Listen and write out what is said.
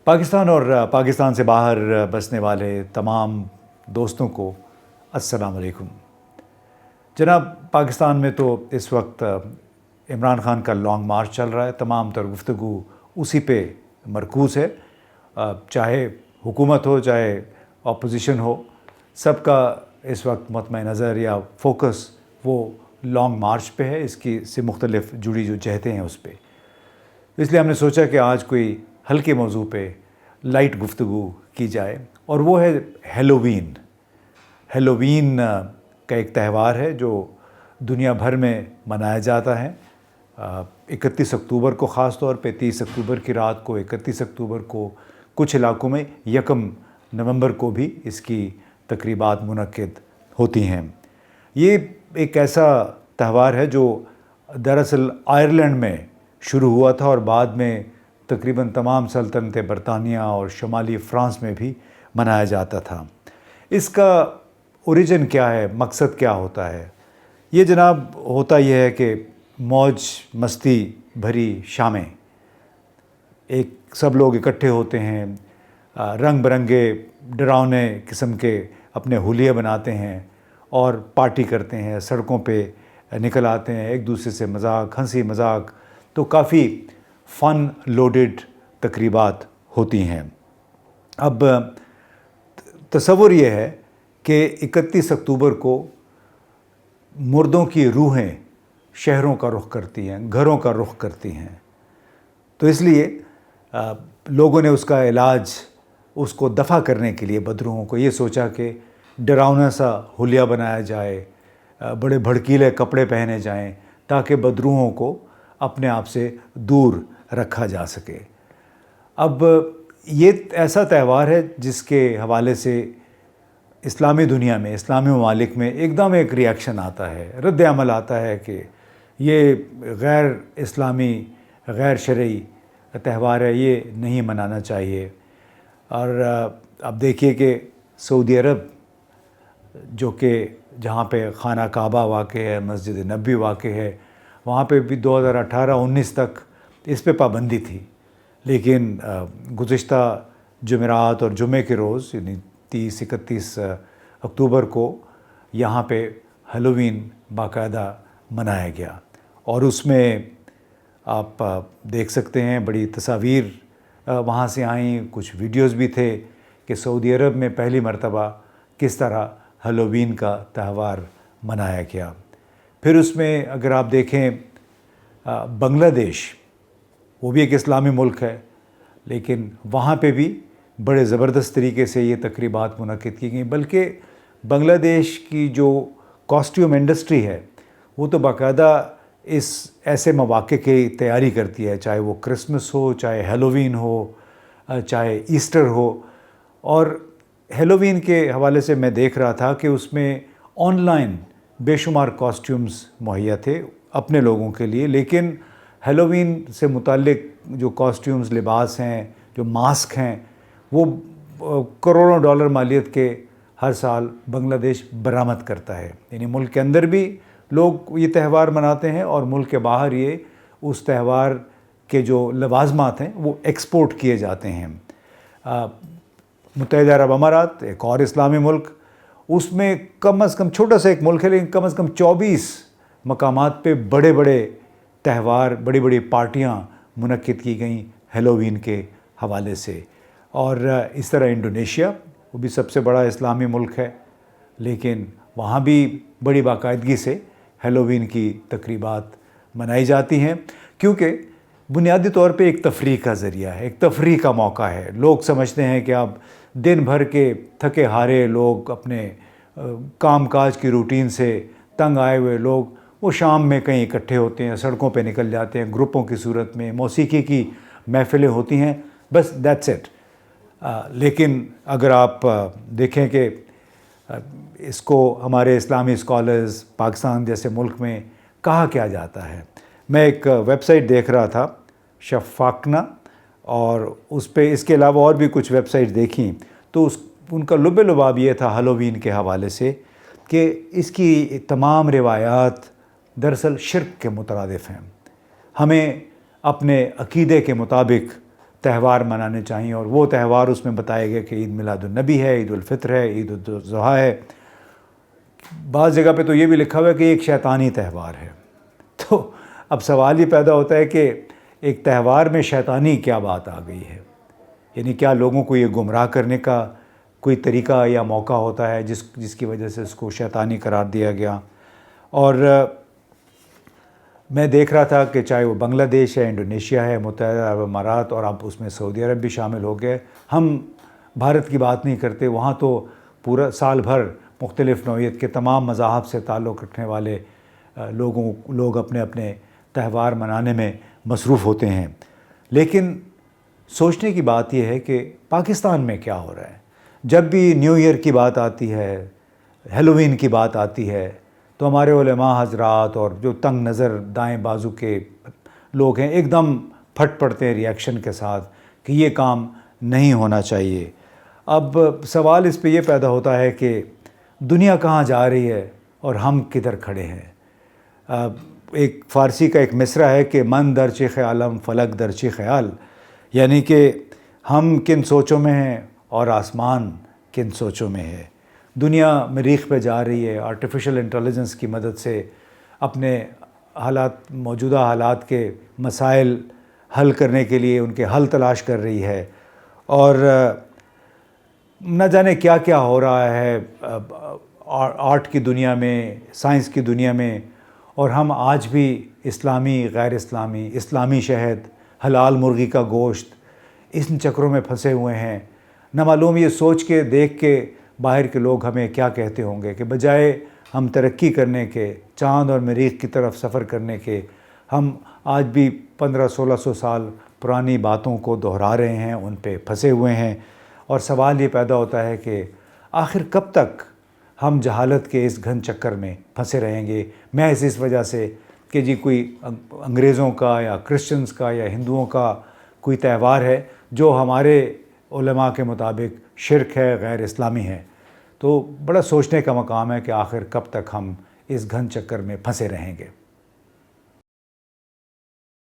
پاکستان اور پاکستان سے باہر بسنے والے تمام دوستوں کو السلام علیکم۔ جناب، پاکستان میں تو اس وقت عمران خان کا لانگ مارچ چل رہا ہے، تمام تر گفتگو اسی پہ مرکوز ہے، چاہے حکومت ہو چاہے اپوزیشن ہو، سب کا اس وقت مطمع نظر یا فوکس وہ لانگ مارچ پہ ہے، اس کی سے مختلف جڑی جو جہتیں ہیں اس پہ۔ اس لیے ہم نے سوچا کہ آج کوئی ہلکے موضوع پہ لائٹ گفتگو کی جائے، اور وہ ہے ہیلووین۔ ہیلووین کا ایک تہوار ہے جو دنیا بھر میں منایا جاتا ہے۔ 31 اکتوبر کو خاص طور پہ، 30 اکتوبر کی رات کو، 31 اکتوبر کو، کچھ علاقوں میں 1 نومبر کو بھی اس کی تقریبات منعقد ہوتی ہیں۔ یہ ایک ایسا تہوار ہے جو دراصل آئرلینڈ میں شروع ہوا تھا اور بعد میں تقریباً تمام سلطنت برطانیہ اور شمالی فرانس میں بھی منایا جاتا تھا۔ اس کا اوریجن کیا ہے، مقصد کیا ہوتا ہے؟ یہ جناب ہوتا یہ ہے کہ موج مستی بھری شامیں، ایک سب لوگ اکٹھے ہوتے ہیں، رنگ برنگے ڈراؤنے قسم کے اپنے حلیے بناتے ہیں اور پارٹی کرتے ہیں، سڑکوں پہ نکل آتے ہیں، ایک دوسرے سے مذاق، ہنسی مذاق، تو کافی فن لوڈڈ تقریبات ہوتی ہیں۔ اب تصور یہ ہے کہ 31 اکتوبر کو مردوں کی روحیں شہروں کا رخ کرتی ہیں، گھروں کا رخ کرتی ہیں، تو اس لیے لوگوں نے اس کا علاج، اس کو دفع کرنے کے لیے بدروحوں کو یہ سوچا کہ ڈراؤنا سا حلیہ بنایا جائے، بڑے بھڑکیلے کپڑے پہنے جائیں تاکہ بدروحوں کو اپنے آپ سے دور رکھا جا سکے۔ اب یہ ایسا تہوار ہے جس کے حوالے سے اسلامی دنیا میں، اسلامی ممالک میں ایک دم ایک ری ایکشن آتا ہے، رد عمل آتا ہے کہ یہ غیر اسلامی، غیر شرعی تہوار ہے، یہ نہیں منانا چاہیے۔ اور اب دیکھیے کہ سعودی عرب، جو کہ جہاں پہ خانہ کعبہ واقع ہے، مسجد نبوی واقع ہے، وہاں پہ بھی 2018-19 تک اس پہ پابندی تھی، لیکن گزشتہ جمعرات اور جمعے کے روز یعنی 30-31 اکتوبر کو یہاں پہ ہیلووین باقاعدہ منایا گیا، اور اس میں آپ دیکھ سکتے ہیں بڑی تصاویر وہاں سے آئیں، کچھ ویڈیوز بھی تھے کہ سعودی عرب میں پہلی مرتبہ کس طرح ہیلووین کا تہوار منایا گیا۔ پھر اس میں اگر آپ دیکھیں بنگلہ دیش، وہ بھی ایک اسلامی ملک ہے، لیکن وہاں پہ بھی بڑے زبردست طریقے سے یہ تقریبات منعقد کی گئیں، بلکہ بنگلہ دیش کی جو کاسٹیوم انڈسٹری ہے وہ تو باقاعدہ اس ایسے مواقع کی تیاری کرتی ہے، چاہے وہ کرسمس ہو، چاہے ہیلووین ہو، چاہے ایسٹر ہو۔ اور ہیلووین کے حوالے سے میں دیکھ رہا تھا کہ اس میں آن لائن بے شمار کاسٹیومز مہیا تھے اپنے لوگوں کے لیے، لیکن ہیلووین سے متعلق جو کاسٹیومز، لباس ہیں، جو ماسک ہیں، وہ کروڑوں ڈالر مالیت کے ہر سال بنگلہ دیش برآمد کرتا ہے۔ یعنی ملک کے اندر بھی لوگ یہ تہوار مناتے ہیں اور ملک کے باہر یہ اس تہوار کے جو لوازمات ہیں وہ ایکسپورٹ کیے جاتے ہیں۔ متحدہ عرب امارات، ایک اور اسلامی ملک، اس میں کم از کم، چھوٹا سا ایک ملک ہے لیکن کم از کم 24 مقامات پہ بڑے بڑے تہوار، بڑی بڑی پارٹیاں منعقد کی گئیں ہیلووین کے حوالے سے۔ اور اس طرح انڈونیشیا، وہ بھی سب سے بڑا اسلامی ملک ہے، لیکن وہاں بھی بڑی باقاعدگی سے ہیلووین کی تقریبات منائی جاتی ہیں، کیونکہ بنیادی طور پہ ایک تفریح کا ذریعہ ہے، ایک تفریح کا موقع ہے۔ لوگ سمجھتے ہیں کہ اب دن بھر کے تھکے ہارے لوگ، اپنے کام کاج کی روٹین سے تنگ آئے ہوئے لوگ، وہ شام میں کہیں اکٹھے ہوتے ہیں، سڑکوں پہ نکل جاتے ہیں، گروپوں کی صورت میں موسیقی کی محفلیں ہوتی ہیں، بس دیٹس اٹ۔ لیکن اگر آپ دیکھیں کہ اس کو ہمارے اسلامی اسکالرز پاکستان جیسے ملک میں کہا کیا جاتا ہے، میں ایک ویب سائٹ دیکھ رہا تھا شفاقنا، اور اس پہ اس کے علاوہ اور بھی کچھ ویب سائٹ دیکھیں، تو ان کا لب لباب یہ تھا ہیلووین کے حوالے سے کہ اس کی تمام روایات دراصل شرک کے مترادف ہیں۔ ہمیں اپنے عقیدے کے مطابق تہوار منانے چاہیے، اور وہ تہوار اس میں بتائے گئے کہ عید میلاد النبی ہے، عید الفطر ہے، عید الاضحیٰ ہے۔ بعض جگہ پہ تو یہ بھی لکھا ہوا ہے کہ ایک شیطانی تہوار ہے۔ تو اب سوال یہ پیدا ہوتا ہے کہ ایک تہوار میں شیطانی کیا بات آ گئی ہے؟ یعنی کیا لوگوں کو یہ گمراہ کرنے کا کوئی طریقہ یا موقع ہوتا ہے جس کی وجہ سے اس کو شیطانی قرار دیا گیا؟ اور میں دیکھ رہا تھا کہ چاہے وہ بنگلہ دیش ہے، انڈونیشیا ہے، متحدہ عرب امارات، اور اب اس میں سعودی عرب بھی شامل ہو گئے۔ ہم بھارت کی بات نہیں کرتے، وہاں تو پورا سال بھر مختلف نوعیت کے تمام مذاہب سے تعلق رکھنے والے لوگ اپنے اپنے تہوار منانے میں مصروف ہوتے ہیں۔ لیکن سوچنے کی بات یہ ہے کہ پاکستان میں کیا ہو رہا ہے؟ جب بھی نیو ایئر کی بات آتی ہے، ہیلووین کی بات آتی ہے، تو ہمارے علماء حضرات اور جو تنگ نظر دائیں بازو کے لوگ ہیں ایک دم پھٹ پڑتے ہیں ریاکشن کے ساتھ کہ یہ کام نہیں ہونا چاہیے۔ اب سوال اس پہ یہ پیدا ہوتا ہے کہ دنیا کہاں جا رہی ہے اور ہم کدھر کھڑے ہیں؟ ایک فارسی کا ایک مصرع ہے کہ من درچ خیالم فلک درچ خیال، یعنی کہ ہم کن سوچوں میں ہیں اور آسمان کن سوچوں میں ہے۔ دنیا مریخ پہ جا رہی ہے، آرٹیفیشل انٹیلیجنس کی مدد سے اپنے موجودہ حالات کے مسائل حل کرنے کے لیے ان کے حل تلاش کر رہی ہے، اور نہ جانے کیا کیا ہو رہا ہے آرٹ کی دنیا میں، سائنس کی دنیا میں، اور ہم آج بھی اسلامی، غیر اسلامی، اسلامی شہد، حلال مرغی کا گوشت، ان چکروں میں پھنسے ہوئے ہیں۔ نہ معلوم یہ سوچ کے دیکھ کے باہر کے لوگ ہمیں کیا کہتے ہوں گے کہ بجائے ہم ترقی کرنے کے، چاند اور مریخ کی طرف سفر کرنے کے، ہم آج بھی 1500-1600 سال پرانی باتوں کو دہرا رہے ہیں، ان پہ پھنسے ہوئے ہیں۔ اور سوال یہ پیدا ہوتا ہے کہ آخر کب تک ہم جہالت کے اس گھن چکر میں پھنسے رہیں گے، محض اس وجہ سے کہ جی کوئی انگریزوں کا یا کرسچنز کا یا ہندوؤں کا کوئی تہوار ہے جو ہمارے علماء کے مطابق شرک ہے، غیر اسلامی ہے۔ تو بڑا سوچنے کا مقام ہے کہ آخر کب تک ہم اس گھن چکر میں پھنسے رہیں گے۔